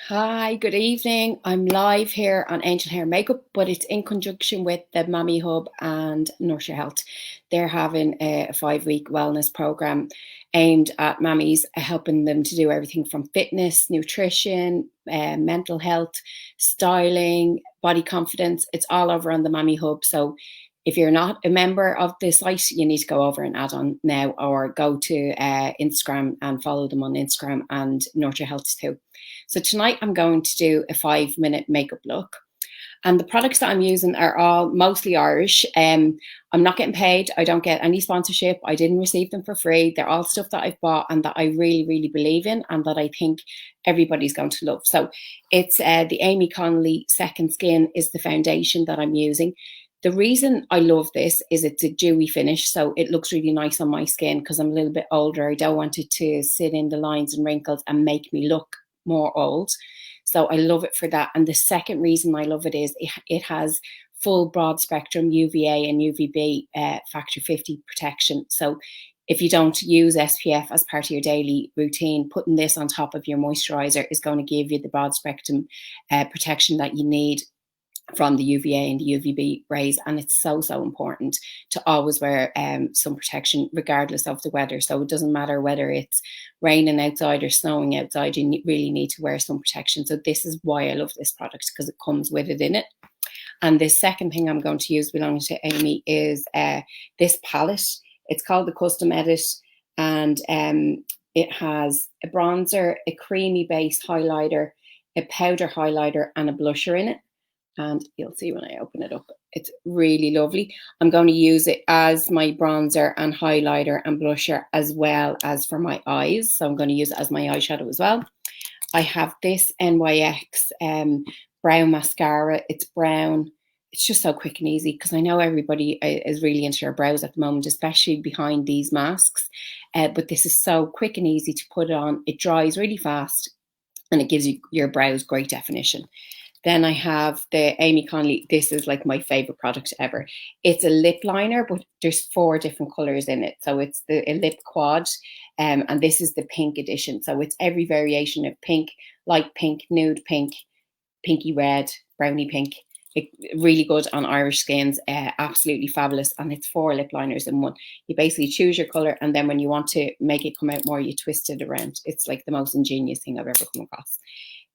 Hi, good evening. I'm live here on Angel Hair Makeup, but it's in conjunction with the Mammy Hub and Nurture Health. They're having a 5-week wellness program aimed at mammies, helping them to do everything from fitness, nutrition, mental health, styling, body confidence. It's all over on the Mammy Hub. So if you're not a member of the site, you need to go over and add on now, or go to Instagram and follow them on Instagram and Nurture Health too. So tonight I'm going to do a 5-minute makeup look. And the products that I'm using are all mostly Irish. I'm not getting paid. I don't get any sponsorship. I didn't receive them for free. They're all stuff that I've bought and that I really, really believe in and that I think everybody's going to love. So it's the Amy Connolly Second Skin is the foundation that I'm using. The reason I love this is it's a dewy finish, so it looks really nice on my skin because I'm a little bit older. I don't want it to sit in the lines and wrinkles and make me look more old. So I love it for that. And the second reason I love it is it has full broad spectrum UVA and UVB factor 50 protection. So if you don't use SPF as part of your daily routine, putting this on top of your moisturizer is going to give you the broad spectrum protection that you need from the UVA and the UVB rays. And it's so important to always wear sun protection regardless of the weather. So it doesn't matter whether it's raining outside or snowing outside, you really need to wear sun protection. So this is why I love this product, because it comes with it in it. And the second thing I'm going to use belonging to Amy is this palette. It's called the Custom Edit, and it has a bronzer, a creamy base highlighter, a powder highlighter, and a blusher in it. And you'll see when I open it up, it's really lovely. I'm going to use it as my bronzer and highlighter and blusher, as well as for my eyes. So I'm going to use it as my eyeshadow as well. I have this NYX brown mascara. It's brown. It's just so quick and easy, because I know everybody is really into their brows at the moment, especially behind these masks. But this is so quick and easy to put on. It dries really fast and it gives you your brows great definition. Then I have the Amy Connolly. This is like my favorite product ever. It's a lip liner, but there's 4 different colors in it. So it's the lip quad, and this is the pink edition. So it's every variation of pink, light pink, nude pink, pinky red, brownie pink. Really good on Irish skins, absolutely fabulous. And it's 4 lip liners in one. You basically choose your color, and then when you want to make it come out more, you twist it around. It's like the most ingenious thing I've ever come across.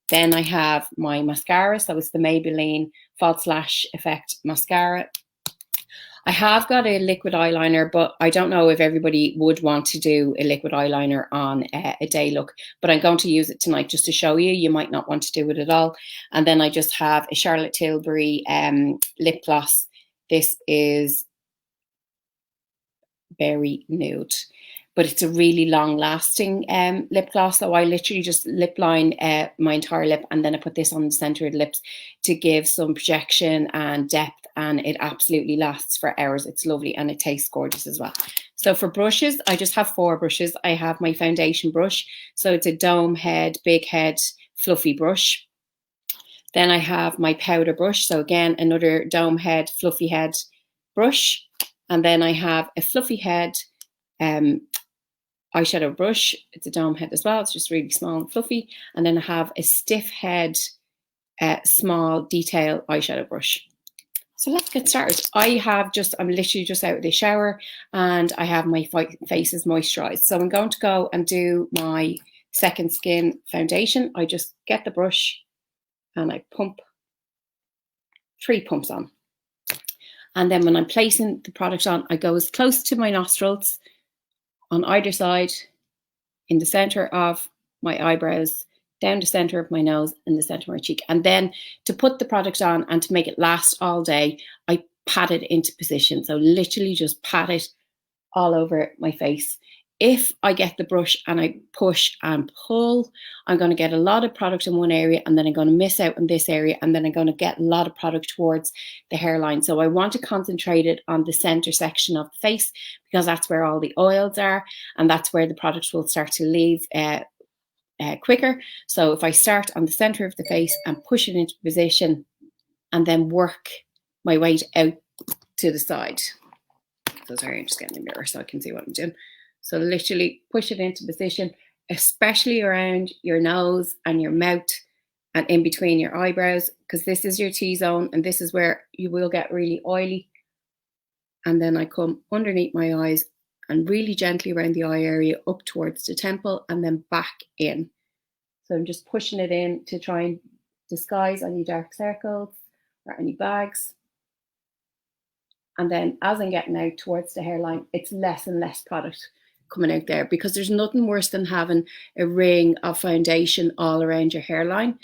Then I have my mascara. So it's the Maybelline False Lash Effect Mascara. I have got a liquid eyeliner, but I don't know if everybody would want to do a liquid eyeliner on a day look. But I'm going to use it tonight just to show you. You might not want to do it at all. And then I just have a Charlotte Tilbury lip gloss. This is Berry Nude, but it's a really long lasting lip gloss. So I literally just lip line my entire lip, and then I put this on the center of the lips to give some projection and depth, and it absolutely lasts for hours. It's lovely and it tastes gorgeous as well. So for brushes, I just have 4 brushes. I have my foundation brush. So it's a dome head, big head, fluffy brush. Then I have my powder brush. So again, another dome head, fluffy head brush. And then I have a fluffy head eyeshadow brush. It's a dome head as well. It's just really small and fluffy. And then I have a stiff head, small detail eyeshadow brush. So let's get started. I'm literally just out of the shower, and I have my face is moisturized. So I'm going to go and do my Second Skin foundation. I just get the brush and I pump 3 pumps on. And then when I'm placing the product on, I go as close to my nostrils on either side, in the center of my eyebrows, down the center of my nose, and the center of my cheek. And then to put the product on and to make it last all day, I pat it into position. So literally just pat it all over my face. If I get the brush and I push and pull, I'm going to get a lot of product in one area, and then I'm going to miss out on this area, and then I'm going to get a lot of product towards the hairline. So I want to concentrate it on the center section of the face, because that's where all the oils are, and that's where the product will start to leave quicker. So if I start on the center of the face and push it into position, and then work my way out to the side. So sorry, I'm just getting a mirror so I can see what I'm doing. So literally push it into position, especially around your nose and your mouth, and in between your eyebrows, because this is your T-zone and this is where you will get really oily. And then I come underneath my eyes and really gently around the eye area up towards the temple and then back in. So I'm just pushing it in to try and disguise any dark circles or any bags. And then as I'm getting out towards the hairline, it's less and less product coming out there, because there's nothing worse than having a ring of foundation all around your hairline.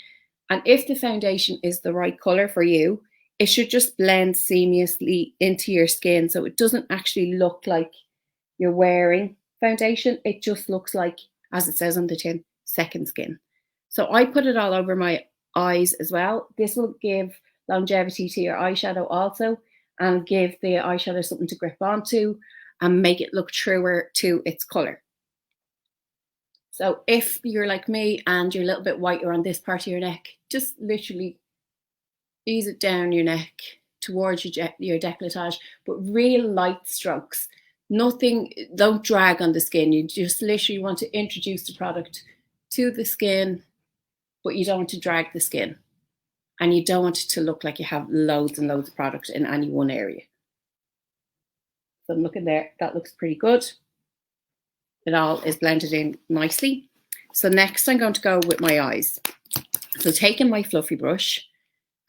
And if the foundation is the right color for you, it should just blend seamlessly into your skin. So it doesn't actually look like you're wearing foundation. It just looks like, as it says on the tin, second skin. So I put it all over my eyes as well. This will give longevity to your eyeshadow also, and give the eyeshadow something to grip onto and make it look truer to its color. So if you're like me and you're a little bit whiter on this part of your neck, just literally ease it down your neck towards your décolletage, but real light strokes. Nothing, don't drag on the skin. You just literally want to introduce the product to the skin, but you don't want to drag the skin. And you don't want it to look like you have loads and loads of product in any one area. So I'm looking there, that looks pretty good. It all is blended in nicely. So next I'm going to go with my eyes. So taking my fluffy brush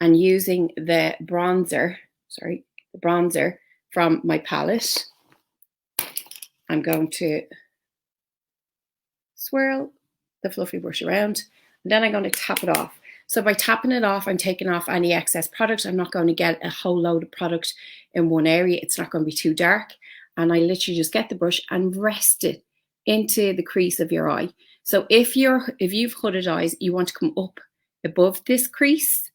and using the bronzer from my palette, I'm going to swirl the fluffy brush around, and then I'm going to tap it off. So by tapping it off, I'm taking off any excess product. I'm not going to get a whole load of product in one area. It's not going to be too dark. And I literally just get the brush and rest it into the crease of your eye. So if you've hooded eyes, you want to come up above this crease.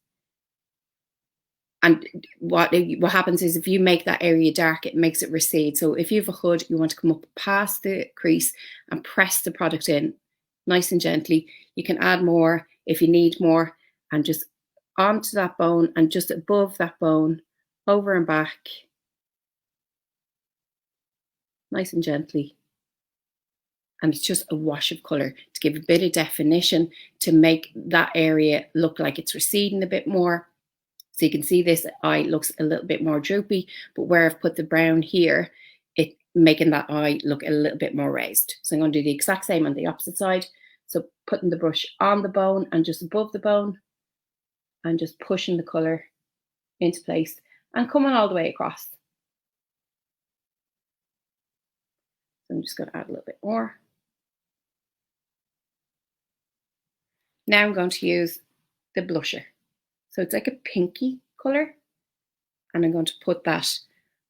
And what happens is if you make that area dark, it makes it recede. So if you have a hood, you want to come up past the crease and press the product in nice and gently. You can add more if you need more, and just onto that bone and just above that bone, over and back, nice and gently. And it's just a wash of colour to give a bit of definition, to make that area look like it's receding a bit more. So you can see this eye looks a little bit more droopy, but where I've put the brown here, it making that eye look a little bit more raised. So I'm going to do the exact same on the opposite side. So putting the brush on the bone and just above the bone, and just pushing the colour into place and coming all the way across. So I'm just going to add a little bit more. Now I'm going to use the blusher. So it's like a pinky colour, and I'm going to put that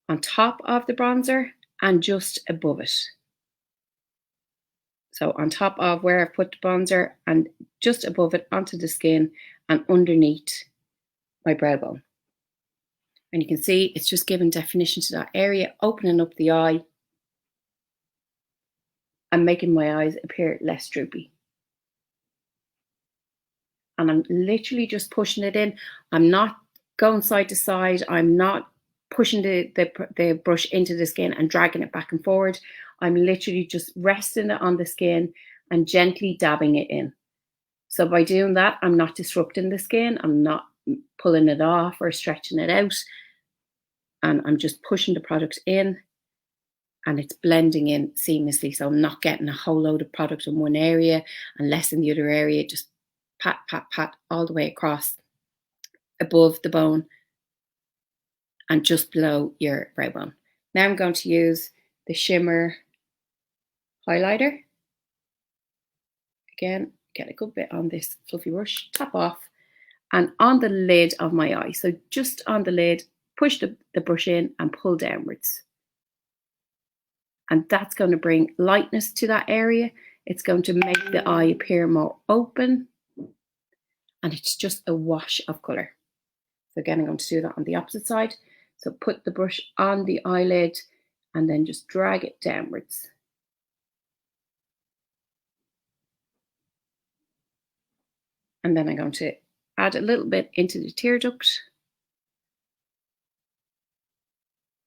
on top of the bronzer and just above it. So on top of where I've put the bronzer and just above it onto the skin and underneath my brow bone. And you can see it's just giving definition to that area, opening up the eye and making my eyes appear less droopy. And I'm literally just pushing it in. I'm not going side to side. I'm not pushing the brush into the skin and dragging it back and forward. I'm literally just resting it on the skin and gently dabbing it in. So by doing that, I'm not disrupting the skin. I'm not pulling it off or stretching it out. And I'm just pushing the product in, and it's blending in seamlessly. So I'm not getting a whole load of product in one area and less in the other area. Just pat, pat, pat all the way across, above the bone and just below your brow bone. Now I'm going to use the shimmer highlighter. Again, get a good bit on this fluffy brush, tap off, and on the lid of my eye. So just on the lid, push the brush in and pull downwards. And that's going to bring lightness to that area. It's going to make the eye appear more open. And it's just a wash of colour. So again, I'm going to do that on the opposite side. So put the brush on the eyelid and then just drag it downwards. And then I'm going to add a little bit into the tear duct.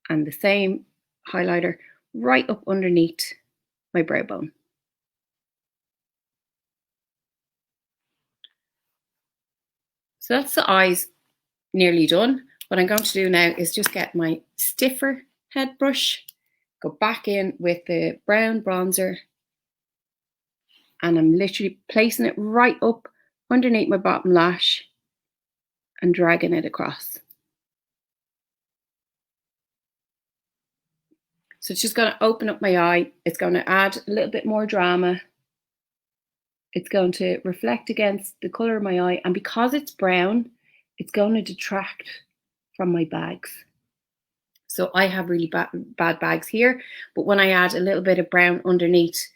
And the same highlighter right up underneath my brow bone. So that's the eyes nearly done. What I'm going to do now is just get my stiffer head brush, go back in with the brown bronzer, and I'm literally placing it right up underneath my bottom lash and dragging it across. So it's just going to open up my eye. It's going to add a little bit more drama. It's going to reflect against the colour of my eye. And because it's brown, it's going to detract from my bags. So I have really bad bags here. But when I add a little bit of brown underneath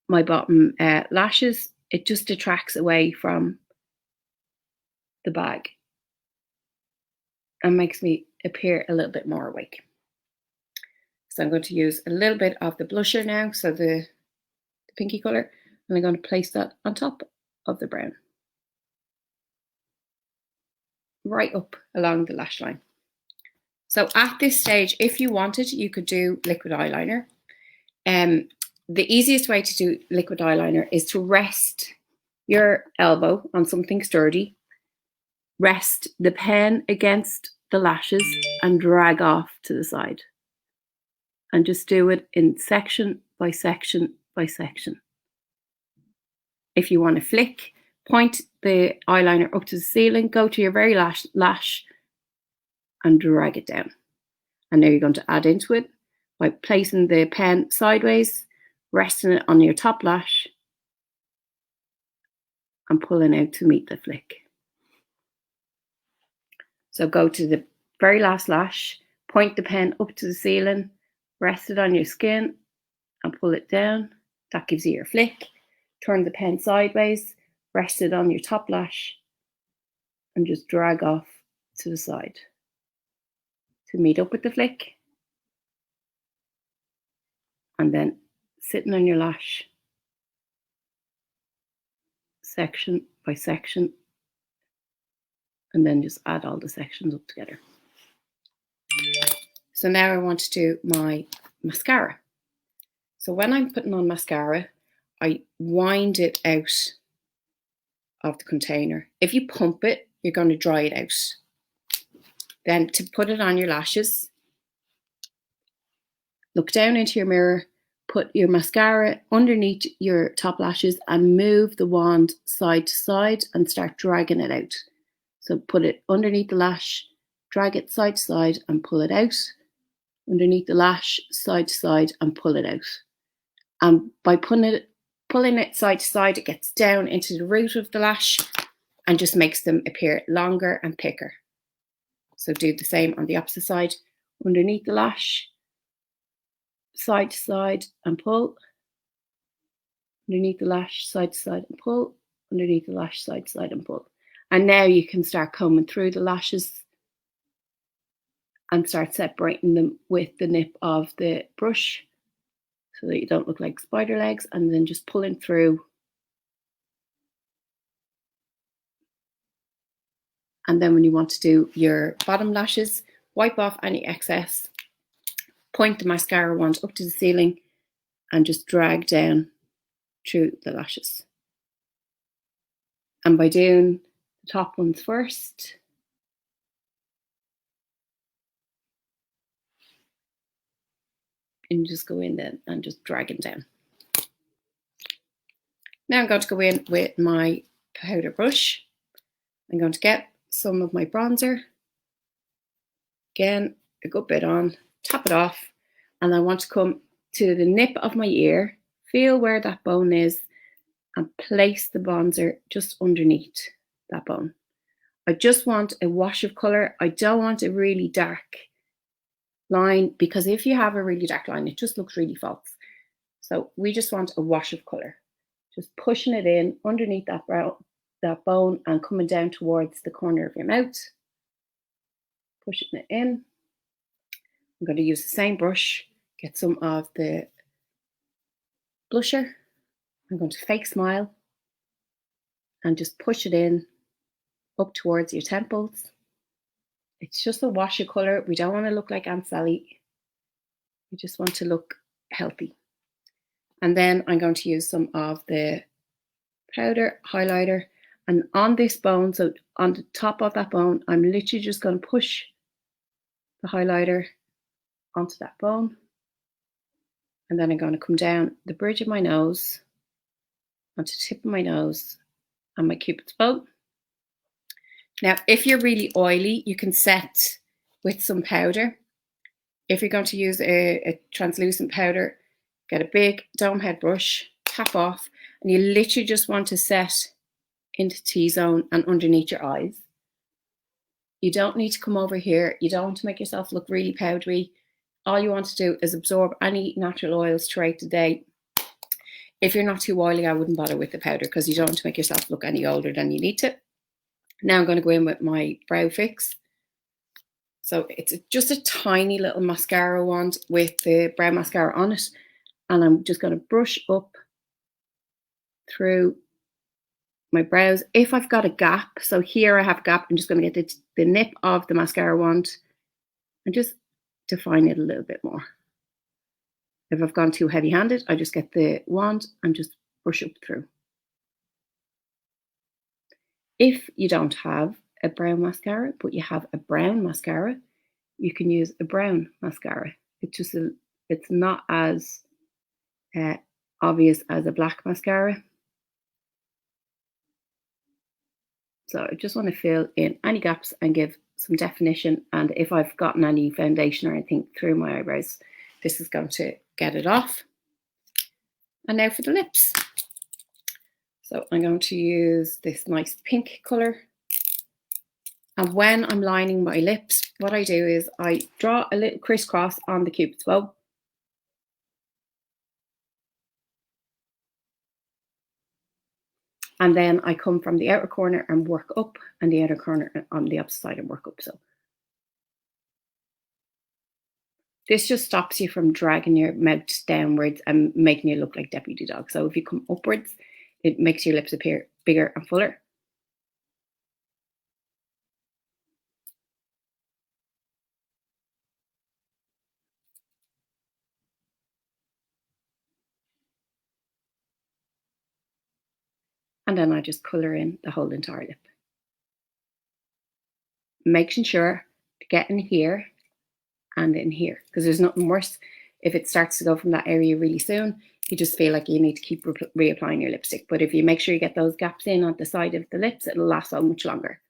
my bottom lashes, it just detracts away from the bag and makes me appear a little bit more awake. So I'm going to use a little bit of the blusher now, so the pinky colour, and I'm going to place that on top of the brown, right up along the lash line. So at this stage, if you wanted, you could do liquid eyeliner. The easiest way to do liquid eyeliner is to rest your elbow on something sturdy, rest the pen against the lashes and drag off to the side. And just do it in section by section by section. If you want to flick, point the eyeliner up to the ceiling, go to your very last lash and drag it down. And now you're going to add into it by placing the pen sideways, resting it on your top lash and pulling out to meet the flick. So go to the very last lash, point the pen up to the ceiling, rest it on your skin and pull it down. That gives you your flick. Turn the pen sideways, rest it on your top lash and just drag off to the side to meet up with the flick. And then sitting on your lash, section by section, and then just add all the sections up together. So now I want to do my mascara. So when I'm putting on mascara, I wind it out of the container. If you pump it, you're going to dry it out. Then to put it on your lashes, look down into your mirror, put your mascara underneath your top lashes and move the wand side to side and start dragging it out. So put it underneath the lash, drag it side to side and pull it out. Underneath the lash, side to side and pull it out. And by pulling it side to side, it gets down into the root of the lash and just makes them appear longer and thicker. So do the same on the opposite side. Underneath the lash, side to side and pull. Underneath the lash, side to side and pull. Underneath the lash, side to side and pull. And now you can start combing through the lashes and start separating them with the nip of the brush so that you don't look like spider legs, and then just pulling through. And then when you want to do your bottom lashes, wipe off any excess, point the mascara wand up to the ceiling and just drag down through the lashes. And by doing the top ones first, and just go in then and just drag it down. Now I'm going to go in with my powder brush. I'm going to get some of my bronzer. Again, a good bit on, tap it off, and I want to come to the nip of my ear, feel where that bone is, and place the bronzer just underneath that bone. I just want a wash of colour. I don't want a really dark line, because if you have a really dark line, it just looks really false. So we just want a wash of colour. Just pushing it in underneath that bone and coming down towards the corner of your mouth. Pushing it in. I'm going to use the same brush, get some of the blusher. I'm going to fake smile and just push it in up towards your temples. It's just a wash of colour. We don't want to look like Aunt Sally. We just want to look healthy. And then I'm going to use some of the powder highlighter, And on this bone, so on the top of that bone, I'm literally just going to push the highlighter onto that bone. And then I'm going to come down the bridge of my nose, onto the tip of my nose, and my cupid's bow. Now, if you're really oily, you can set with some powder. If you're going to use a translucent powder, get a big dome head brush, tap off, and you literally just want to set into T-zone and underneath your eyes. You don't need to come over here. You don't want to make yourself look really powdery. All you want to do is absorb any natural oils throughout the day. If you're not too oily, I wouldn't bother with the powder because you don't want to make yourself look any older than you need to. Now I'm going to go in with my brow fix. So it's just a tiny little mascara wand with the brow mascara on it. And I'm just going to brush up through my brows. If I've got a gap, so here I have a gap, I'm just going to get the nip of the mascara wand and just define it a little bit more. If I've gone too heavy-handed, I just get the wand and just brush up through. If you don't have a brown mascara, but you have a brown mascara, you can use a brown mascara. It's not as obvious as a black mascara. So I just want to fill in any gaps and give some definition. And if I've gotten any foundation or anything through my eyebrows, this is going to get it off. And now for the lips. So I'm going to use this nice pink colour. And when I'm lining my lips, what I do is I draw a little crisscross on the cupid's bow. And then I come from the outer corner and work up, and the outer corner on the opposite side and work up. So this just stops you from dragging your mouth downwards and making you look like Deputy Dog. So if you come upwards, it makes your lips appear bigger and fuller. And then I just colour in the whole entire lip. Making sure to get in here and in here, because there's nothing worse if it starts to go from that area really soon. You just feel like you need to keep reapplying your lipstick. But if you make sure you get those gaps in on the side of the lips, it'll last so much longer.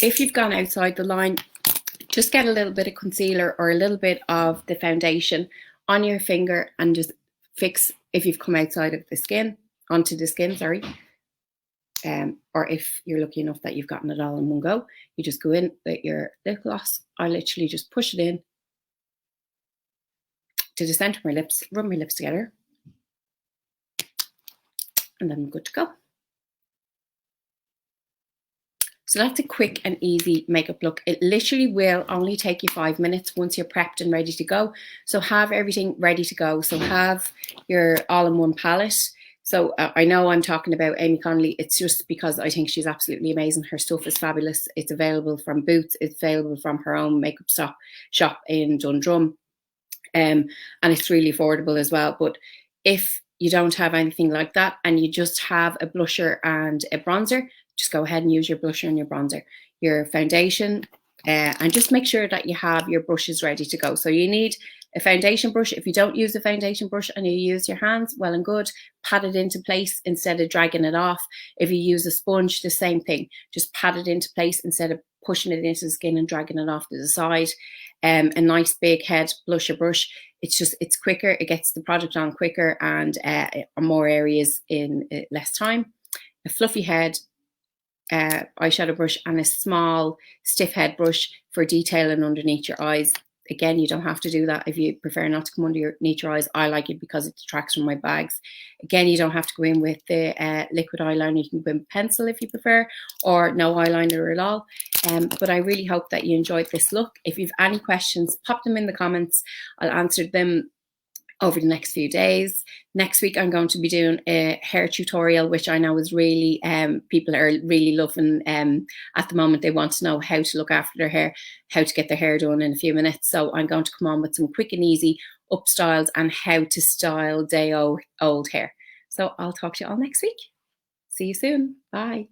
If you've gone outside the line, just get a little bit of concealer or a little bit of the foundation on your finger and just fix if you've come outside of the skin, onto the skin, sorry. Or if you're lucky enough that you've gotten it all in one go, you just go in with your lip gloss. I literally just push it in to the centre of my lips, rub my lips together, and then I'm good to go. So that's a quick and easy makeup look. It literally will only take you 5 minutes once you're prepped and ready to go. So have everything ready to go. So have your all-in-one palette. So I know I'm talking about Amy Connolly. It's just because I think she's absolutely amazing. Her stuff is fabulous. It's available from Boots. It's available from her own makeup shop in Dundrum. And it's really affordable as well. But if you don't have anything like that and you just have a blusher and a bronzer, just go ahead and use your blusher and your bronzer, your foundation, and just make sure that you have your brushes ready to go. So you need a foundation brush. If you don't use a foundation brush and you use your hands, well and good, pat it into place instead of dragging it off. If you use a sponge, the same thing, just pat it into place instead of pushing it into the skin and dragging it off to the side. A nice big head blusher brush. It's quicker, it gets the product on quicker and on more areas in less time. A fluffy head eyeshadow brush and a small stiff head brush for detailing underneath your eyes. Again, you don't have to do that if you prefer not to come underneath your eyes. I like it because it detracts from my bags. Again, you don't have to go in with the liquid eyeliner. You can go in with pencil if you prefer, or no eyeliner at all. But I really hope that you enjoyed this look. If you have any questions, pop them in the comments. I'll answer them over the next few days. Next week, I'm going to be doing a hair tutorial, which I know is really, people are really loving at the moment. They want to know how to look after their hair, how to get their hair done in a few minutes. So I'm going to come on with some quick and easy up styles and how to style day old hair. So I'll talk to you all next week. See you soon. Bye.